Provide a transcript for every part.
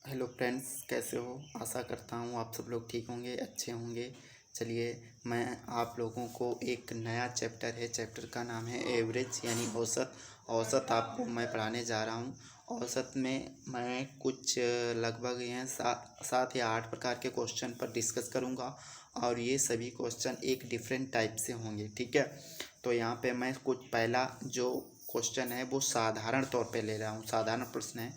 Hello friends, कैसे हो। आशा करता हूँ आप सब लोग ठीक होंगे, अच्छे होंगे। चलिए, मैं आप लोगों को एक नया चैप्टर है, चैप्टर का नाम है एवरेज यानी औसत। औसत आपको मैं पढ़ाने जा रहा हूँ। औसत में मैं कुछ लगभग यहाँ 7 या 8 प्रकार के क्वेश्चन पर डिस्कस करूँगा और ये सभी क्वेश्चन एक डिफरेंट टाइप से होंगे, ठीक है। तो यहाँ पे मैं कुछ पहला जो क्वेश्चन है वो साधारण तौर पे ले रहा हूँ, साधारण प्रश्न है।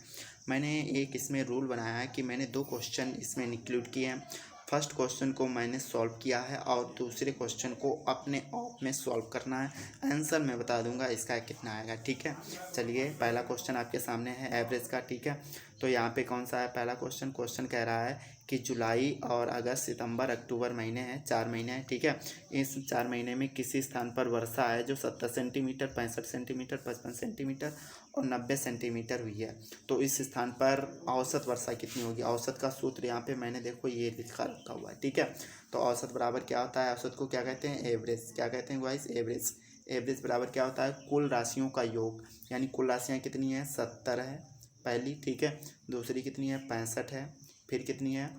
मैंने एक इसमें रूल बनाया है कि मैंने 2 क्वेश्चन इसमें इंक्लूड किए हैं। फर्स्ट क्वेश्चन को मैंने सॉल्व किया है और दूसरे क्वेश्चन को अपने आप में सॉल्व करना है। आंसर मैं बता दूंगा इसका कितना आएगा, ठीक है। चलिए, पहला क्वेश्चन आपके सामने है एवरेज का, ठीक है। तो यहाँ पे कौन सा है पहला क्वेश्चन। क्वेश्चन कह रहा है कि जुलाई और अगस्त, सितंबर, अक्टूबर महीने हैं, 4 महीने हैं, ठीक है। इस 4 महीने में किसी स्थान पर वर्षा है जो 70 सेंटीमीटर, 65 सेंटीमीटर, 55 सेंटीमीटर और 90 सेंटीमीटर हुई है। तो इस स्थान पर औसत वर्षा कितनी होगी। औसत का सूत्र यहाँ पे मैंने देखो ये लिखा रखा हुआ है, ठीक है। तो औसत बराबर क्या होता है, औसत को क्या कहते हैं, एवरेज। क्या कहते हैं गाइस, एवरेज। एवरेज बराबर क्या होता है, कुल राशियों का योग। यानी कुल राशियाँ कितनी हैं, 70 है पहली, ठीक है। दूसरी कितनी है, 65 है। फिर कितनी है,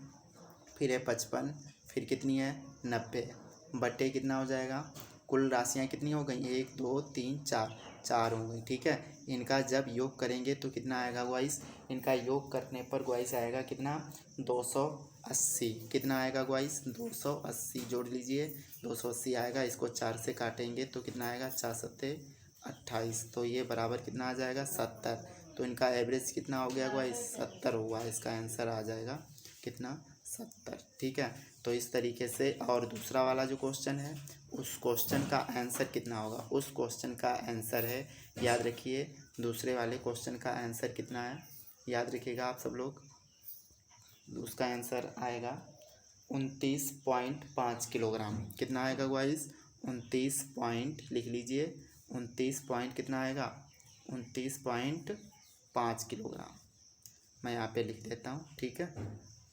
फिर है 55। फिर कितनी है, 90 बटे कितना हो जाएगा। कुल राशियाँ कितनी हो गई, 1 2 3 4, 4 हो गई, ठीक है। इनका जब योग करेंगे तो कितना आएगा ग्वाइस, इनका योग करने पर ग्वाइस आएगा कितना, 280। कितना आएगा ग्वाइस, 280 जोड़ लीजिए, 280 आएगा। इसको 4 से काटेंगे तो कितना आएगा, 4 सत्ते 28। तो ये बराबर कितना आ जाएगा, 70। तो इनका एवरेज कितना हो गया ग्वाइस, 70 हुआ। इसका आंसर आ जाएगा कितना, 70, ठीक है। तो इस तरीके से, और दूसरा वाला जो क्वेश्चन है उस क्वेश्चन का आंसर कितना होगा, उस क्वेश्चन का आंसर है, याद रखिए, दूसरे वाले क्वेश्चन का आंसर कितना है, याद रखिएगा आप सब लोग। उसका आंसर आएगा 29.5 किलोग्राम। कितना आएगा गाइस, 29 पॉइंट, लिख लीजिए, 29 पॉइंट कितना आएगा, 29.5 किलोग्राम। मैं यहाँ पे लिख देता हूँ, ठीक है,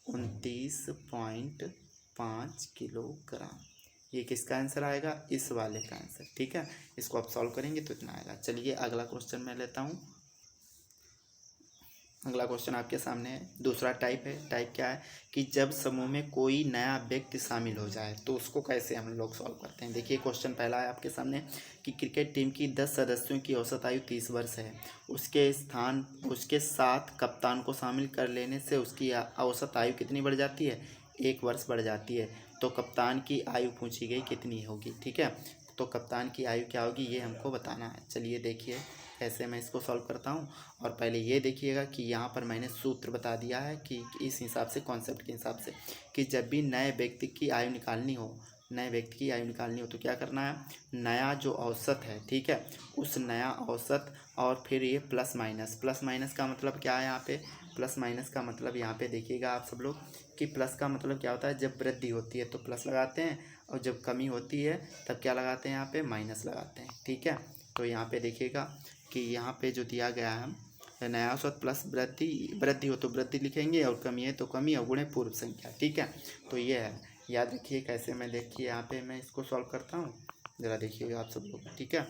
29.5 किलोग्राम। ये किसका आंसर आएगा, इस वाले का आंसर, ठीक है। इसको आप सॉल्व करेंगे तो इतना आएगा। चलिए, अगला क्वेश्चन मैं लेता हूँ। अगला क्वेश्चन आपके सामने है, दूसरा टाइप है। टाइप क्या है कि जब समूह में कोई नया व्यक्ति शामिल हो जाए तो उसको कैसे हम लोग सॉल्व करते हैं। देखिए, क्वेश्चन पहला है आपके सामने कि क्रिकेट टीम की 10 सदस्यों की औसत आयु 30 वर्ष है। उसके साथ कप्तान को शामिल कर लेने से उसकी औसत आयु कितनी बढ़ जाती है, 1 वर्ष बढ़ जाती है। तो कप्तान की आयु पूछी गई कितनी होगी, ठीक है। तो कप्तान की आयु क्या होगी ये हमको बताना है। चलिए देखिए कैसे मैं इसको सॉल्व करता हूँ। और पहले ये देखिएगा कि यहाँ पर मैंने सूत्र बता दिया है कि इस हिसाब से, कॉन्सेप्ट के हिसाब से, कि जब भी नए व्यक्ति की आयु निकालनी हो, नए व्यक्ति की आयु निकालनी हो तो क्या करना है, नया जो औसत है, ठीक है, उस नया औसत और फिर ये प्लस माइनस। प्लस माइनस का मतलब क्या है यहाँ पे, प्लस माइनस का मतलब यहाँ पे देखिएगा आप सब लोग कि प्लस का मतलब क्या होता है, जब वृद्धि होती है तो प्लस लगाते हैं और जब कमी होती है तब क्या लगाते हैं, यहाँ पे माइनस लगाते हैं, ठीक है। तो यहाँ पे देखिएगा कि यहाँ पे जो दिया गया है, नया औसत प्लस वृद्धि, वृद्धि हो तो वृद्धि लिखेंगे और कमी है तो कमी, और गुणे पूर्व संख्या, ठीक है। तो ये है, याद रखिए कैसे मैं, देखिए यहाँ पे मैं इसको सॉल्व करता हूँ, ज़रा देखिएगा आप सब लोग, ठीक है।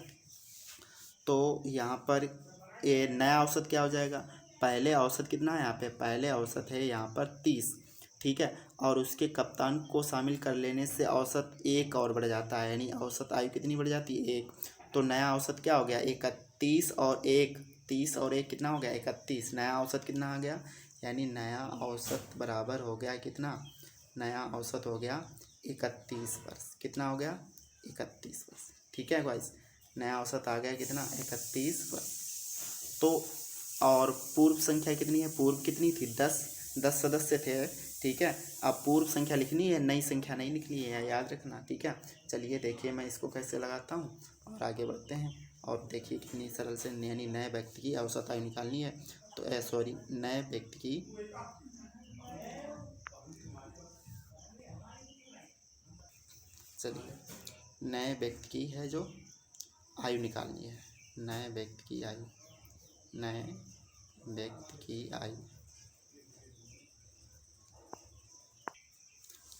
तो यहाँ पर ये नया औसत क्या हो जाएगा, पहले औसत कितना है यहाँ पे, पहले औसत है यहाँ पर 30, ठीक है। और उसके कप्तान को शामिल कर लेने से औसत 1 और बढ़ जाता है, यानी औसत आयु कितनी बढ़ जाती है, 1। तो नया औसत क्या हो गया, 31 और 1, 30 और 1 कितना हो गया, 31। नया औसत कितना आ गया, यानी नया औसत बराबर हो गया कितना, नया औसत हो गया 31 वर्ष। कितना हो गया, 31 वर्ष, ठीक है गाइस। नया औसत आ गया कितना, 31 वर्ष। तो और पूर्व संख्या कितनी है, पूर्व कितनी थी, 10 सदस्य थे, ठीक है। अब पूर्व संख्या लिखनी है, नई संख्या नहीं लिखनी है, याद रखना, ठीक है। चलिए देखिए मैं इसको कैसे लगाता हूँ और आगे बढ़ते हैं। और देखिए कितनी सरल से, यानी नए व्यक्ति की औसत आयु निकालनी है। तो सॉरी, नए व्यक्ति की, चलिए, नए व्यक्ति की है जो आयु निकालनी है, नए व्यक्ति की आयु, नए व्यक्ति की आयु।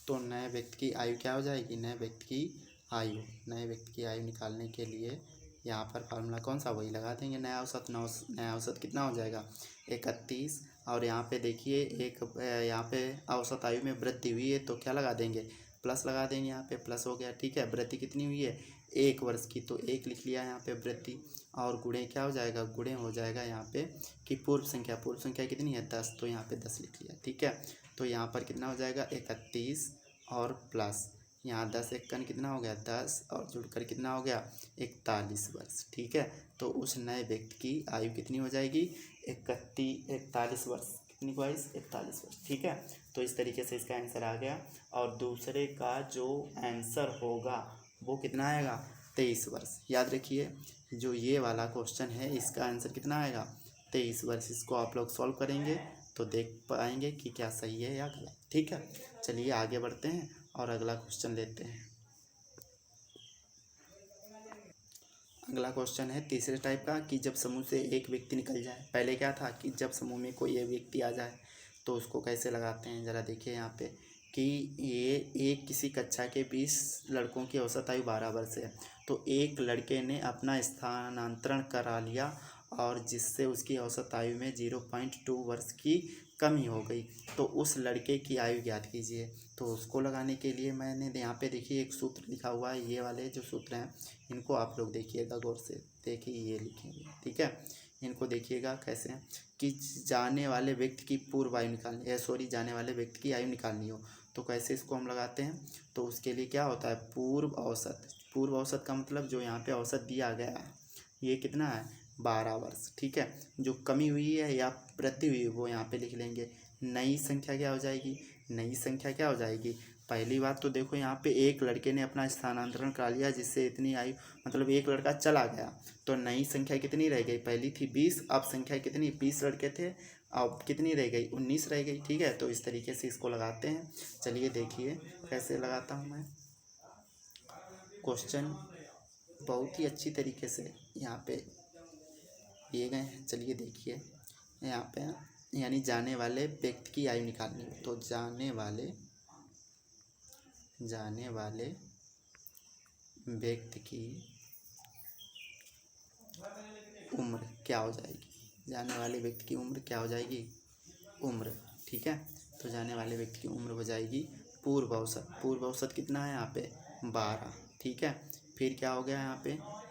तो नए व्यक्ति की आयु क्या हो जाएगी, नए व्यक्ति की आयु, नए व्यक्ति की आयु निकालने के लिए यहाँ पर फार्मूला कौन सा, वही लगा देंगे, नया औसत। नया औसत कितना हो जाएगा, 31 और यहाँ पे देखिए एक यहाँ पे औसत आयु में वृद्धि हुई है तो क्या लगा देंगे, प्लस लगा देंगे। यहाँ पे प्लस हो गया, ठीक है। वृद्धि कितनी हुई है, 1 वर्ष की, तो 1 लिख लिया यहाँ पे वृद्धि। और गुणे क्या हो जाएगा, गुणे हो जाएगा यहाँ पे कि पूर्व संख्या कितनी है 10, तो यहाँ पे 10 लिख लिया, ठीक है। तो यहाँ पर कितना हो जाएगा 31 और प्लस यहाँ 10 एकन कितना हो गया 10 और जुड़कर कितना हो गया 41 वर्ष, ठीक है। तो उस नए व्यक्ति की आयु कितनी हो जाएगी 41 वर्ष, कितनी बाईस 41 वर्ष, ठीक है। तो इस तरीके से इसका आंसर आ गया। और दूसरे का जो आंसर होगा वो कितना आएगा 23 वर्ष। याद रखिए जो ये वाला क्वेश्चन है इसका आंसर कितना आएगा 23 वर्ष। इसको आप लोग सॉल्व करेंगे तो देख पाएंगे कि क्या सही है या गलत, ठीक है। चलिए आगे बढ़ते हैं और अगला क्वेश्चन लेते हैं। अगला क्वेश्चन है तीसरे टाइप का कि जब समूह से एक व्यक्ति निकल जाए। पहले क्या था कि जब समूह में कोई एक व्यक्ति आ जाए तो उसको कैसे लगाते हैं, ज़रा देखिए यहाँ पे कि ये एक किसी कक्षा के 20 लड़कों की औसत आयु 12 वर्ष है। तो एक लड़के ने अपना स्थानांतरण करा लिया और जिससे उसकी औसत आयु में 0.2 वर्ष की कमी हो गई। तो उस लड़के की आयु ज्ञात कीजिए। तो उसको लगाने के लिए मैंने यहाँ पे देखिए एक सूत्र लिखा हुआ है। ये वाले जो सूत्र हैं इनको आप लोग देखिएगा गौर से, देखिए ये लिखेंगे, ठीक है। इनको देखिएगा कैसे हैं कि जाने वाले व्यक्ति की पूर्व आयु निकालनी है, जाने वाले व्यक्ति की आयु निकालनी हो तो कैसे इसको हम लगाते हैं। तो उसके लिए क्या होता है पूर्व औसत। पूर्व औसत का मतलब जो यहाँ पे औसत दिया गया है ये कितना है 12 वर्ष, ठीक है। जो कमी हुई है या वृद्धि हुई है वो यहाँ पे लिख लेंगे। नई संख्या क्या हो जाएगी, नई संख्या क्या हो जाएगी। पहली बात तो देखो यहाँ पे एक लड़के ने अपना स्थानांतरण करा लिया जिससे इतनी आयु, मतलब एक लड़का चला गया तो नई संख्या कितनी रह गई, पहली थी 20, अब संख्या कितनी 20 लड़के थे, अब कितनी रह गई 19 रह गई, ठीक है। तो इस तरीके से इसको लगाते हैं। चलिए देखिए कैसे लगाता हूँ मैं। क्वेश्चन बहुत ही अच्छी तरीके से यहाँ पे दिए गए हैं। चलिए देखिए यहाँ पे यानी जाने वाले व्यक्ति की आयु निकालनी है। तो जाने वाले व्यक्ति की उम्र क्या हो जाएगी, जाने वाले व्यक्ति की उम्र क्या हो जाएगी उम्र, ठीक है। तो जाने वाले व्यक्ति की उम्र हो जाएगी पूर्व औसत। पूर्व औसत कितना है यहाँ पे 12, ठीक है। फिर क्या हो गया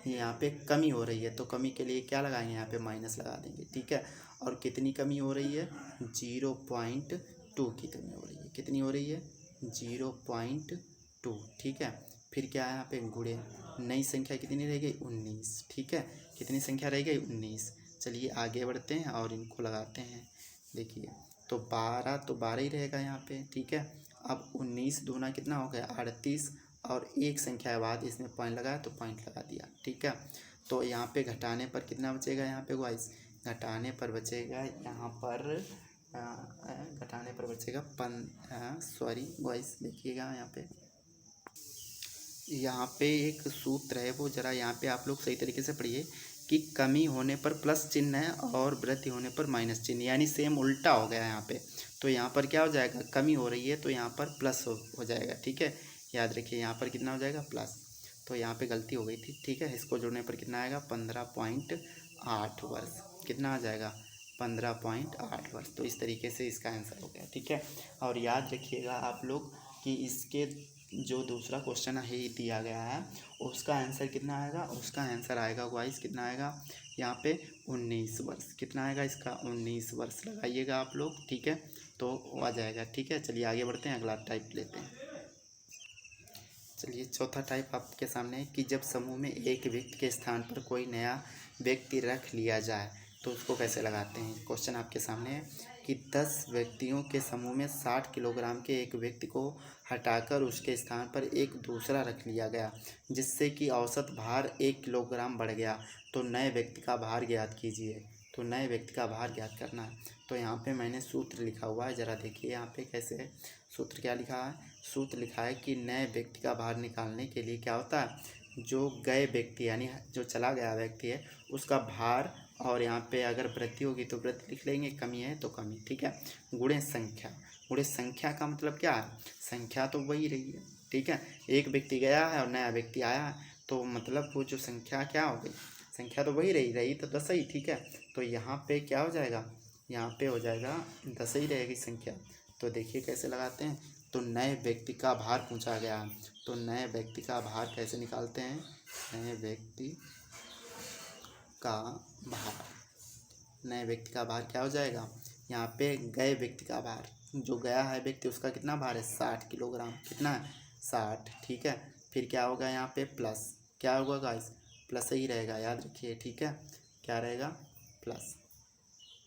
यहाँ पे कमी हो रही है तो कमी के लिए क्या लगाएंगे यहाँ पे माइनस लगा देंगे, ठीक है। और कितनी कमी हो रही है 0.2 की कमी हो रही है, कितनी हो रही है 0.2, ठीक है। फिर क्या है यहाँ पे गुणे, नई संख्या कितनी रह गई 19, ठीक है। कितनी संख्या रह गई 19। चलिए आगे बढ़ते हैं और इनको लगाते हैं। देखिए तो 12 ही रहेगा यहाँ पे, ठीक है। अब 19 दूना कितना हो गया 38 और एक संख्या बाद इसमें पॉइंट लगाया तो पॉइंट लगा दिया, ठीक है। तो यहाँ पे घटाने पर कितना बचेगा यहाँ पे गाइस, घटाने पर बचेगा यहाँ पर घटाने पर बचेगा सॉरी गाइस देखिएगा यहाँ पे एक सूत्र है वो ज़रा यहाँ पे आप लोग सही तरीके से पढ़िए कि कमी होने पर प्लस चिन्ह है और वृद्धि होने पर माइनस चिन्ह, यानी सेम उल्टा हो गया यहाँ पे। तो यहाँ पर क्या हो जाएगा, कमी हो रही है तो यहाँ पर प्लस हो जाएगा, ठीक है। याद रखिए यहाँ पर कितना हो जाएगा प्लस, तो यहाँ पे गलती हो गई थी, ठीक है। इसको जोड़ने पर कितना आएगा 15.8 वर्ष, कितना आ जाएगा 15.8 वर्ष। तो इस तरीके से इसका आंसर हो गया, ठीक है। और याद रखिएगा आप लोग कि इसके जो दूसरा क्वेश्चन है दिया गया है उसका आंसर कितना आएगा, उसका आंसर आएगा गाइस कितना आएगा यहाँ पे 19 वर्ष, कितना आएगा इसका 19 वर्ष लगाइएगा आप लोग, ठीक है। तो आ जाएगा, ठीक है। चलिए आगे बढ़ते हैं, अगला टाइप लेते हैं। चलिए चौथा टाइप आपके सामने है कि जब समूह में एक व्यक्ति के स्थान पर कोई नया व्यक्ति रख लिया जाए तो उसको कैसे लगाते हैं। क्वेश्चन आपके सामने है कि 10 व्यक्तियों के समूह में 60 किलोग्राम के एक व्यक्ति को हटाकर उसके स्थान पर एक दूसरा रख लिया गया जिससे कि औसत भार 1 किलोग्राम बढ़ गया। तो नए व्यक्ति का भार ज्ञात कीजिए। तो नए व्यक्ति का भार ज्ञात करना है। तो यहाँ पे मैंने सूत्र लिखा हुआ है, ज़रा देखिए यहाँ पे कैसे है। सूत्र क्या लिखा है, सूत्र लिखा है कि नए व्यक्ति का भार निकालने के लिए क्या होता है, जो गए व्यक्ति यानी जो चला गया व्यक्ति है उसका भार, और यहाँ पे अगर वृद्धि होगी तो वृद्धि लिख लेंगे, कमी है तो कमी, ठीक है। गुणे संख्या, गुणे संख्या का मतलब क्या है, संख्या तो वही रही है, ठीक है। एक व्यक्ति गया है और नया व्यक्ति आया है तो मतलब वो जो संख्या क्या हो गई, संख्या तो वही रही तो 10 ही, ठीक है। तो यहाँ पे क्या हो जाएगा, यहाँ पे हो जाएगा 10 ही रहेगी संख्या। तो देखिए कैसे लगाते हैं। तो नए व्यक्ति का भार पूछा गया है, तो नए व्यक्ति का भार कैसे निकालते हैं। नए व्यक्ति का भार, नए व्यक्ति का भार क्या हो जाएगा। यहाँ पे गए व्यक्ति का भार, जो गया है व्यक्ति उसका कितना भार है 60 किलोग्राम। कितना है 60, ठीक है। फिर क्या होगा यहाँ पे प्लस, क्या होगा गाइस, प्लस ही रहेगा, याद रखिए, ठीक है। क्या रहेगा प्लस,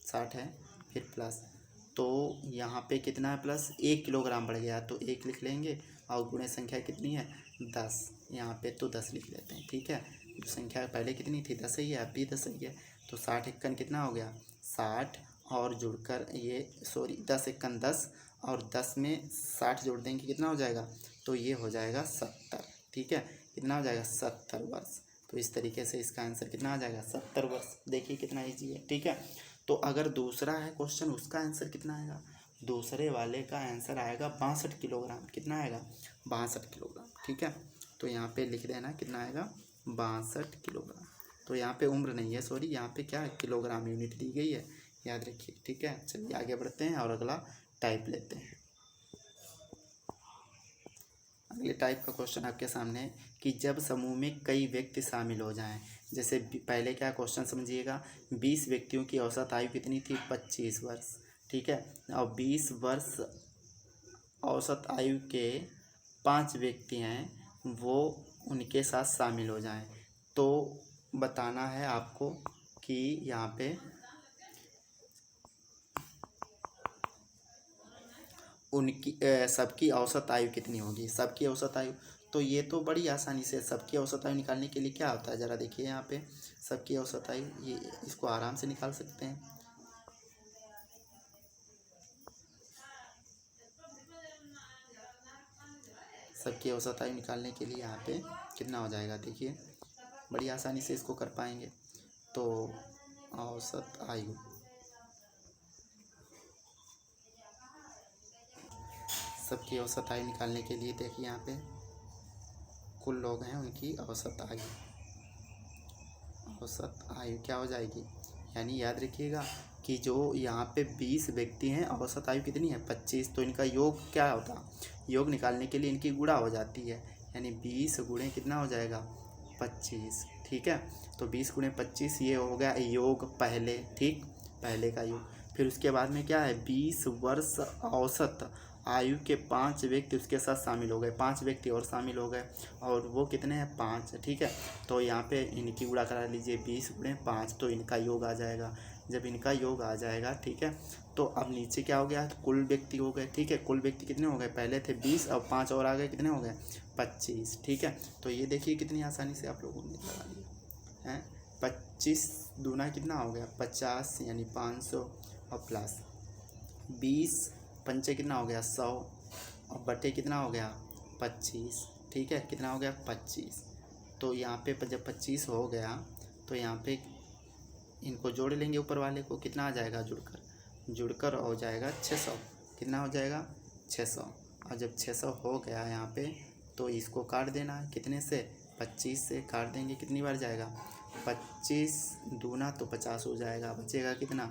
60 है फिर प्लस, तो यहाँ पे कितना है प्लस 1 किलोग्राम बढ़ गया, तो 1 लिख लेंगे और गुणे संख्या कितनी है 10, यहाँ पे तो 10 लिख लेते हैं, ठीक है। संख्या पहले कितनी थी 10 ही है, अब भी 10 ही है, तो 60 एकन कितना हो गया 60, और जुड़कर ये 10 एकन 10, और 10 में 60 जोड़ देंगे कितना हो जाएगा, तो ये हो जाएगा 70, ठीक है। कितना हो जाएगा 70 वर्ष। तो इस तरीके से इसका आंसर कितना आ जाएगा 70 वर्ष। देखिए कितना ईजी है, ठीक है। तो अगर दूसरा है क्वेश्चन, उसका आंसर कितना आएगा, दूसरे वाले का आंसर आएगा 62 किलोग्राम। कितना आएगा 62 किलोग्राम, ठीक है। तो यहाँ पे लिख देना कितना आएगा 62 किलोग्राम। तो यहाँ पे उम्र नहीं है, सॉरी, यहाँ पे क्या है किलोग्राम यूनिट दी गई है, याद रखिए, ठीक है। चलिए आगे बढ़ते हैं और अगला टाइप लेते हैं। अगले टाइप का क्वेश्चन आपके सामने है कि जब समूह में कई व्यक्ति शामिल हो जाएं, जैसे पहले क्या क्वेश्चन समझिएगा, 20 व्यक्तियों की औसत आयु कितनी थी 25 वर्ष, ठीक है। और 20 वर्ष औसत आयु के 5 व्यक्ति हैं, वो उनके साथ शामिल हो जाएं, तो बताना है आपको कि यहाँ पे उनकी सबकी औसत आयु कितनी होगी। सबकी औसत आयु, तो ये तो बड़ी आसानी से सबकी औसत आयु निकालने के लिए क्या होता है, ज़रा देखिए यहाँ पे सबकी औसत आयु, ये इसको आराम से निकाल सकते हैं। सबकी औसत आयु निकालने के लिए यहाँ पे कितना हो जाएगा, देखिए बड़ी आसानी से इसको कर पाएंगे। तो औसत आयु, सबकी औसत आयु निकालने के लिए देखिए यहाँ पे कुल लोग हैं उनकी औसत आयु, औसत आयु क्या हो जाएगी, यानी याद रखिएगा कि जो यहाँ पे 20 व्यक्ति हैं, औसत आयु कितनी है 25, तो इनका योग क्या होता, योग निकालने के लिए इनकी गुणा हो जाती है, यानी 20 गुणे कितना हो जाएगा 25, ठीक है। तो 20 गुणे 25 ये हो गया योग पहले, ठीक, पहले का योग। फिर उसके बाद में क्या है 20 वर्ष औसत आयु के 5 व्यक्ति उसके साथ शामिल हो गए, 5 व्यक्ति और शामिल हो गए, और वो कितने हैं 5, ठीक है। तो यहाँ पे इनकी गुणा करा लीजिए 20 गुणे 5, तो इनका योग आ जाएगा। जब इनका योग आ जाएगा, ठीक है, तो अब नीचे क्या हो गया कुल व्यक्ति हो गए, ठीक है। कुल व्यक्ति कितने हो गए, पहले थे 20 और 5 और आ गए, कितने हो गए 25, ठीक है। तो ये देखिए कितनी आसानी से आप लोगों ने लगा लिया है। 25 दूना कितना हो गया 50, यानी 500, और प्लस 20 पंचे कितना हो गया 100, और बटे कितना हो गया 25, ठीक है। कितना हो गया 25। तो यहाँ पे जब 25 हो गया, तो यहाँ पे इनको जोड़ लेंगे ऊपर वाले को, कितना आ जाएगा जुड़कर हो जाएगा 600, कितना हो जाएगा 600। और जब 600 हो गया यहाँ पे, तो इसको काट देना है, कितने से 25 से काट देंगे, कितनी बार जाएगा 25 दूना तो 50 हो जाएगा, बचेगा कितना,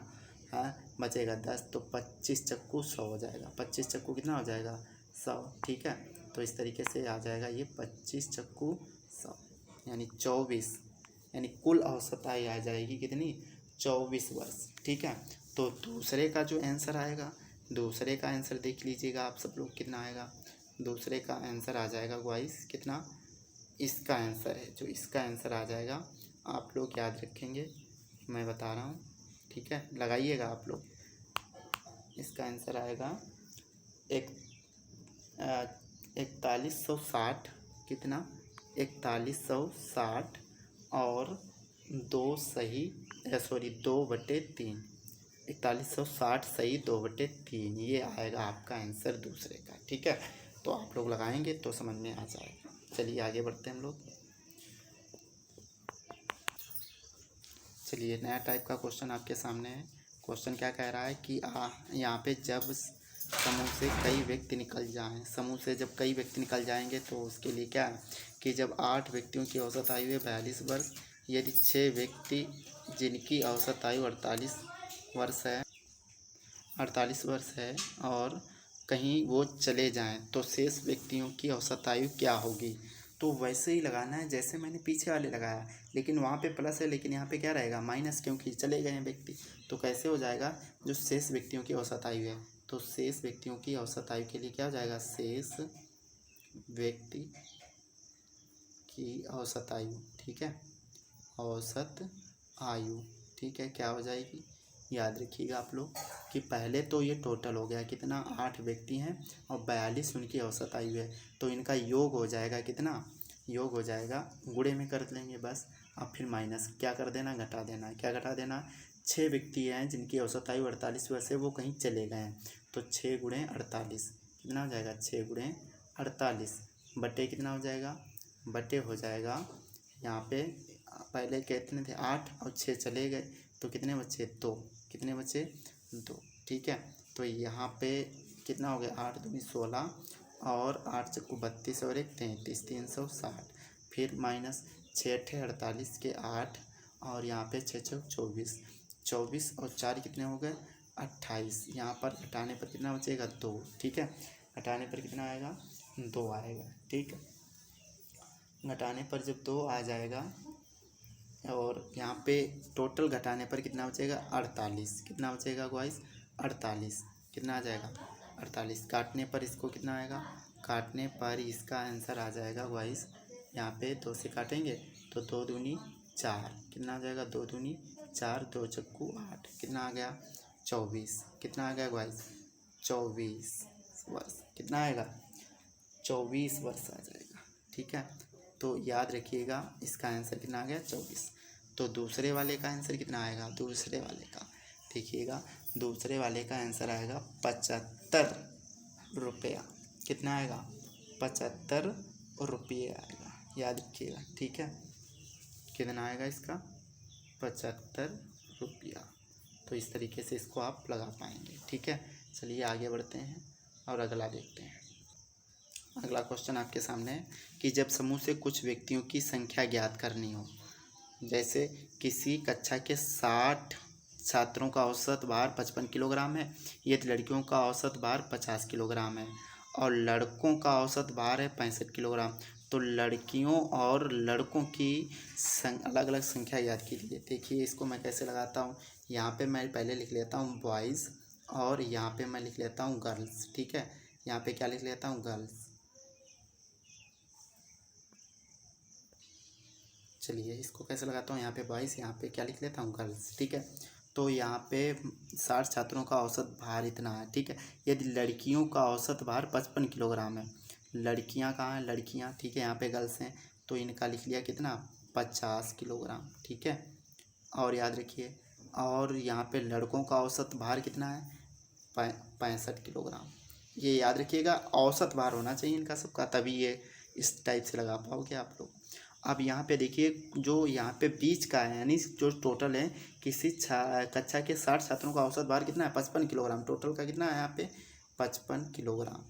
हाँ बचेगा 10, तो 25 चक्कू 100 हो जाएगा, 25 चक्कू कितना हो जाएगा 100, ठीक है। तो इस तरीके से आ जाएगा ये 25 चक्कू 100, यानी 24, यानी कुल औसत आयु आ जाएगी कितनी 24 वर्ष, ठीक है। तो दूसरे का जो आंसर आएगा, दूसरे का आंसर देख लीजिएगा आप सब लोग कितना आएगा। दूसरे का आंसर आ जाएगा गाइस कितना, इसका आंसर है, जो इसका आंसर आ जाएगा आप लोग याद रखेंगे, मैं बता रहा हूँ, ठीक है, लगाइएगा आप लोग। इसका आंसर आएगा 4160, कितना 4160 और 2/3, 4160 सही 2/3, ये आएगा आपका आंसर दूसरे का, ठीक है। तो आप लोग लगाएंगे तो समझ में आ जाएगा। चलिए आगे बढ़ते हैं हम लोग। चलिए नया टाइप का क्वेश्चन आपके सामने है। क्वेश्चन क्या कह रहा है कि यहाँ पे जब समूह से कई व्यक्ति निकल जाएं, समूह से जब कई व्यक्ति निकल जाएंगे तो उसके लिए क्या है कि जब 8 व्यक्तियों की औसत आयु है 42 वर्ष, यदि 6 व्यक्ति जिनकी औसत आयु 48 वर्ष है 48 वर्ष है और कहीं वो चले जाएं तो शेष व्यक्तियों की औसत आयु क्या होगी। तो वैसे ही लगाना है जैसे मैंने पीछे वाले लगाया, लेकिन वहाँ पे प्लस है, लेकिन यहाँ पे क्या रहेगा माइनस, क्योंकि चले गए हैं व्यक्ति। तो कैसे हो जाएगा, जो शेष व्यक्तियों की औसत आयु है, तो शेष व्यक्तियों की औसत आयु के लिए क्या हो जाएगा, शेष व्यक्ति की औसत आयु, ठीक है, औसत आयु, ठीक है, क्या हो जाएगी, याद रखिएगा आप लोग कि पहले तो ये टोटल हो गया कितना, 8 व्यक्ति हैं और 42 उनकी औसत आयु है, तो इनका योग हो जाएगा कितना, योग हो जाएगा, गुणे में कर लेंगे बस। अब फिर माइनस क्या कर देना, घटा देना, क्या घटा देना, 6 व्यक्ति हैं जिनकी औसत आयु 48 वर्ष है, वो कहीं चले गए हैं, तो 6 गुणे 48 कितना हो जाएगा, 6 गुणे 48 बटे कितना हो जाएगा, बटे हो जाएगा यहाँ पे पहले कितने थे 8 और 6 चले गए, तो कितने बचे 2, कितने बचे 2, ठीक है। तो यहाँ पे कितना हो गया, 8 दूनी 16 और 8 चक्कू 32 और 1 33, 360, फिर माइनस 6 अट्ठे 48 के 8 और यहाँ पे 6 चौक 24, 24 और 4 कितने हो गए 28, यहाँ पर घटाने पर कितना बचेगा 2, ठीक है, घटाने पर कितना आएगा 2 आएगा, ठीक है, घटाने पर जब 2 आ जाएगा और यहाँ पे टोटल घटाने पर कितना बचेगा 48, कितना बचेगा गाइस 48, कितना आ जाएगा 48, काटने पर इसको कितना आएगा, काटने पर इसका आंसर आ जाएगा गाइस, यहाँ पे 2 से काटेंगे तो 2 दूनी 4, कितना आ जाएगा 2 दूनी 4, 2 चक्कू 8, कितना आ गया 24, कितना आ गया गाइस 24 वर्ष, कितना आएगा 24 वर्ष आ जाएगा, ठीक है। तो याद रखिएगा इसका आंसर कितना आ गया 24। तो दूसरे वाले का आंसर कितना आएगा, दूसरे वाले का देखिएगा, दूसरे वाले का आंसर आएगा 75 रुपया, कितना आएगा 75 रुपये आएगा, याद रखिएगा, ठीक है, कितना आएगा इसका 75 रुपया। तो इस तरीके से इसको आप लगा पाएंगे, ठीक है। चलिए आगे बढ़ते हैं और अगला देखते हैं। अगला क्वेश्चन आपके सामने है कि जब समूह से कुछ व्यक्तियों की संख्या ज्ञात करनी हो, जैसे किसी कक्षा के 60 छात्रों का औसत भार 55 किलोग्राम है, यदि लड़कियों का औसत भार 50 किलोग्राम है और लड़कों का औसत भार है 65 किलोग्राम, तो लड़कियों और लड़कों की अलग अलग संख्या ज्ञात कीजिए। देखिए इसको मैं कैसे लगाता हूँ, यहाँ पे मैं पहले लिख लेता हूँ बॉयज़ और यहाँ पे मैं लिख लेता हूँ गर्ल्स, ठीक है, यहाँ पे क्या लिख लेता हूँ गर्ल्स। चलिए इसको कैसे लगाता हूँ, यहाँ पे बॉयज़, यहाँ पे क्या लिख लेता हूँ गर्ल्स, ठीक है। तो यहाँ पे 60 छात्रों का औसत भार इतना है, ठीक है। यदि लड़कियों का औसत भार 55 किलोग्राम है, लड़कियाँ कहाँ हैं, लड़कियाँ, ठीक है, यहाँ पे गर्ल्स हैं, तो इनका लिख लिया कितना 50 किलोग्राम, ठीक है। और याद रखिए, और यहाँ पे लड़कों का औसत भार कितना है 65 किलोग्राम, ये याद रखिएगा, औसत भार होना चाहिए इनका सबका, तभी ये इस टाइप से लगा पाओगे आप लोग। अब यहाँ पे देखिए जो यहाँ पे बीच का है, यानी जो टोटल है किसी कक्षा के 60 छात्रों का औसत भार कितना है 55 किलोग्राम, टोटल का कितना है यहाँ पे 55 किलोग्राम,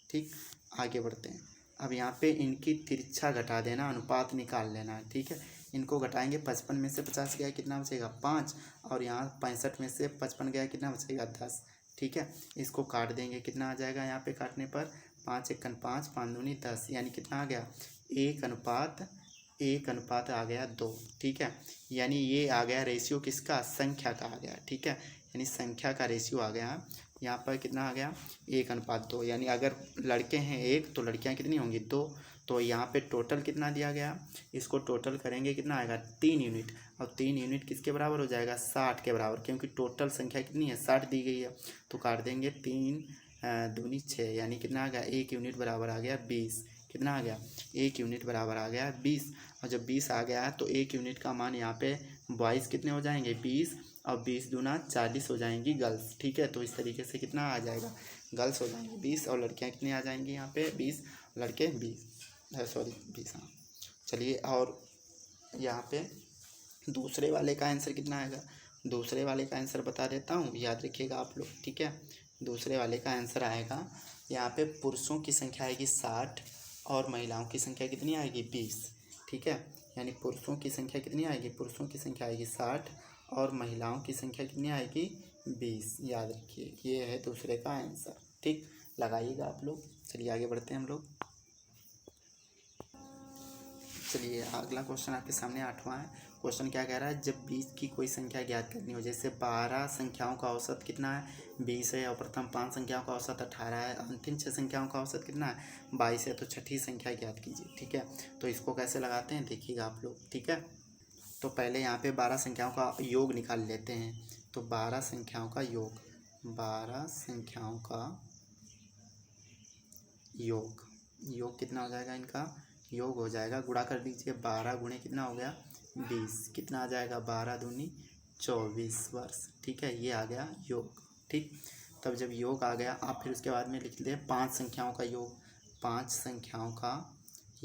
ठीक। आगे बढ़ते हैं। अब यहाँ पे इनकी तिरछा घटा देना, अनुपात निकाल लेना है, ठीक है। इनको घटाएंगे, 55 में से 50 गया कितना बचेगा 5, और यहाँ 65 में से 55 गया कितना बचेगा 10, ठीक है। इसको काट देंगे, कितना आ जाएगा यहाँ पे काटने पर 5 एकन 5, 5 दूनी 10, यानी कितना आ गया 1 अनुपात आ गया 2, ठीक है। यानी ये आ गया रेशियो किसका, संख्या का आ गया, ठीक है, यानी संख्या का रेशियो आ गया यहाँ पर कितना आ गया 1:2, यानी अगर लड़के हैं 1 तो लड़कियाँ कितनी होंगी 2, तो यहाँ पे टोटल कितना दिया गया, इसको टोटल करेंगे कितना आएगा 3 यूनिट, और 3 यूनिट किसके बराबर हो जाएगा 60 के बराबर, क्योंकि टोटल संख्या कितनी है 60 दी गई है, तो काट देंगे 3 दूनी 6, यानी कितना आ गया 1 यूनिट बराबर आ गया 20, कितना आ गया 1 यूनिट बराबर आ गया 20, और जब 20 आ गया तो 1 यूनिट का मान यहाँ पे बॉयज़ कितने हो जाएंगे 20, और 20 दूना 40 हो जाएंगी गर्ल्स, ठीक है। तो इस तरीके से कितना आ जाएगा गर्ल्स हो जाएंगे 20 और लड़कियाँ कितनी आ जाएंगी यहाँ पे 20, लड़के 20, हाँ। चलिए और यहाँ पे दूसरे वाले का आंसर कितना आएगा, दूसरे वाले का आंसर बता देता हूँ, याद रखिएगा आप लोग, ठीक है। दूसरे वाले का आंसर आएगा यहाँ पे पुरुषों की संख्या आएगी 60 और महिलाओं की संख्या कितनी आएगी 20, ठीक है। यानी पुरुषों की संख्या कितनी आएगी, पुरुषों की संख्या आएगी 60 और महिलाओं की संख्या कितनी आएगी 20, याद रखिए ये है दूसरे का आंसर। ठीक, लगाइएगा आप लोग। चलिए आगे बढ़ते हैं हम लोग। चलिए अगला क्वेश्चन आपके सामने 8वां है। क्वेश्चन क्या कह रहा है, जब 20 की कोई संख्या ज्ञात करनी हो, जैसे 12 संख्याओं का औसत कितना है, 20 है, और प्रथम 5 संख्याओं का औसत 18 है, अंतिम 6 संख्याओं का औसत कितना है, 22 है, तो छठी संख्या ज्ञात कीजिए। ठीक है, तो इसको कैसे लगाते हैं देखिएगा आप लोग। ठीक है, तो पहले यहाँ पे 12 संख्याओं का योग निकाल लेते हैं। तो 12 संख्याओं का योग, 12 संख्याओं का योग कितना हो जाएगा, इनका योग हो जाएगा, गुणा कर दीजिए, 12 गुणे कितना हो गया 20, कितना आ जाएगा 12 दूनी 24 वर्ष। ठीक है, ये आ गया योग। ठीक, तब जब योग आ गया आप फिर उसके बाद में लिख दे 5 संख्याओं का योग, 5 संख्याओं का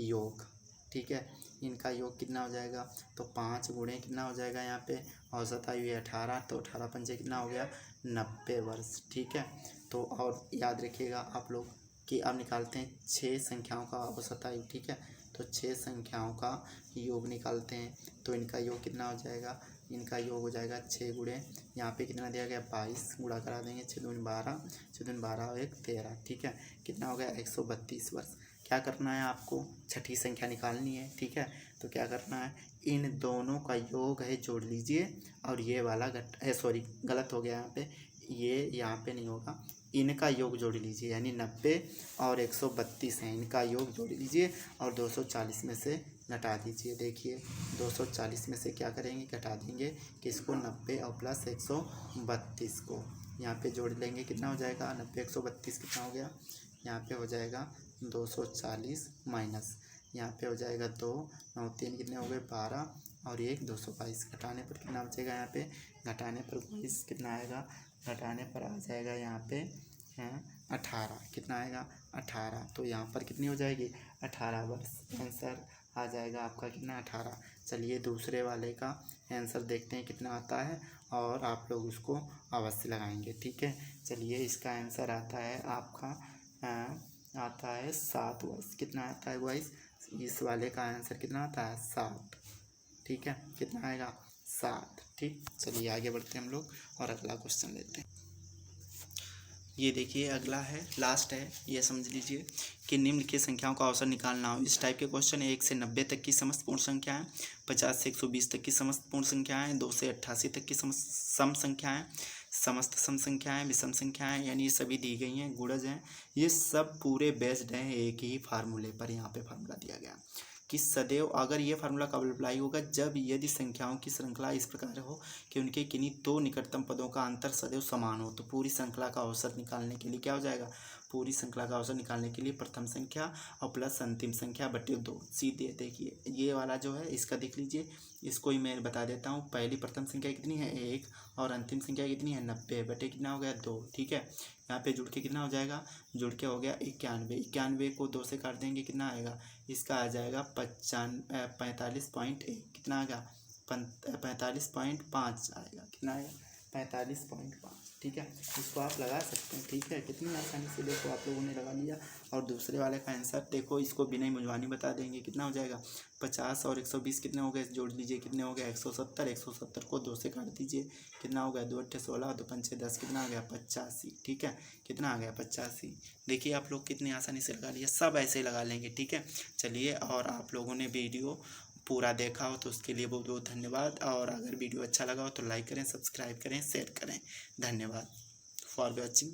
योग। ठीक है, इनका योग कितना हो जाएगा, तो 5 गुणे कितना हो जाएगा, यहाँ पे औसत आयु है 18, तो 18 पंजे कितना हो गया 90 वर्ष। ठीक है, तो और याद रखिएगा आप लोग कि अब निकालते हैं 6 संख्याओं का औसत आयु। ठीक है, तो 6 संख्याओं का योग निकालते हैं, तो इनका योग कितना हो जाएगा, इनका योग हो जाएगा 6 गुणे यहाँ पे कितना दिया गया 22, गुणा करा देंगे, 6 दूनी 12, 6 दूनी 12 और 1 13। ठीक है, कितना हो गया 132 वर्ष। क्या करना है आपको, छठी संख्या निकालनी है। ठीक है, तो क्या करना है, इन दोनों का योग है जोड़ लीजिए, और ये वाला सॉरी गलत हो गया यहाँ पे, ये यहाँ पे नहीं होगा, इनका योग जोड़ लीजिए, यानी 90 और 132 है, इनका योग जोड़ लीजिए और 240 में से घटा दीजिए। देखिए 240 में से क्या करेंगे, घटा देंगे किसको, 90 और प्लस 132 को, यहाँ पे जोड़ लेंगे, कितना हो जाएगा 90 132 कितना हो गया, यहाँ पे हो जाएगा 240 माइनस, यहाँ पे हो जाएगा 2 9 3 कितने हो गए 12 और 1 222, घटाने पर कितना बचेगा, यहाँ पे घटाने पर 22 कितना आएगा, घटाने पर आ जाएगा यहाँ पे है 18, कितना आएगा 18, तो यहाँ पर कितनी हो जाएगी 18 वर्ष। आंसर आ जाएगा आपका कितना 18। चलिए दूसरे वाले का आंसर देखते हैं कितना आता है, और आप लोग उसको अवश्य लगाएंगे। ठीक है, चलिए इसका आंसर आता है आपका आता है 7 वर्ष। कितना आता है वाइस, इस वाले का आंसर कितना आता है 7। ठीक है, कितना आएगा 7। ठीक, चलिए आगे बढ़ते हैं हम लोग और अगला क्वेश्चन लेते हैं। ये देखिए अगला है, लास्ट है, ये समझ लीजिए कि निम्नलिखित संख्याओं का औसत निकालना हो। इस टाइप के क्वेश्चन 1 से 90 तक की समस्त पूर्ण संख्याएं, 50 से 120 तक की समस्त पूर्ण संख्याएं, 2 से 88 तक की सम संख्याएं, समस्त सम संख्याएं, विषम संख्याएं, यानी ये सभी दी गई हैं, गुणज हैं, ये सब पूरे बेस्ड हैं एक ही फार्मूले पर। यहाँ पे फार्मूला दिया गया कि सदैव, अगर ये फार्मूला कब अप्लाई होगा, जब यदि संख्याओं की श्रृंखला इस प्रकार हो कि उनके किन्हीं 2 निकटतम पदों का अंतर सदैव समान हो। तो पूरी श्रृंखला का औसत निकालने के लिए क्या हो जाएगा, पूरी श्रृंखला का औसत निकालने के लिए प्रथम संख्या और प्लस अंतिम संख्या बटे 2। सीधे देखिए ये वाला जो है इसका देख लीजिए, इसको ही मैं बता देता हूँ। पहली प्रथम संख्या कितनी है 1 और अंतिम संख्या कितनी है 90 बटे कितना हो गया 2। ठीक है, यहाँ पे जुड़ के कितना हो जाएगा, जुड़ के हो गया 91, 91 को 2 से काट देंगे कितना आएगा, इसका आ जाएगा 45.1, कितना आ गया 45.5 आएगा, कितना आएगा 45.5। ठीक है, इसको आप लगा सकते हैं। ठीक है, कितनी आसानी से देखो आप लोगों ने लगा लिया। और दूसरे वाले का आंसर देखो, इसको बिना ही मुंजवानी बता देंगे, कितना हो जाएगा 50 और 120 कितने हो गए, जोड़ लीजिए कितने हो गए 170, 170 को 2 से काट दीजिए कितना हो गया 2 8 16 2 5 10, कितना आ गया 85। ठीक है, कितना आ गया 85। देखिए आप लोग कितनी आसानी से लगा लिया, सब ऐसे ही लगा लेंगे। ठीक है, चलिए, और आप लोगों ने वीडियो पूरा देखा हो तो उसके लिए बहुत बहुत धन्यवाद। और अगर वीडियो अच्छा लगा हो तो लाइक करें, सब्सक्राइब करें, शेयर करें। धन्यवाद फॉर वॉचिंग।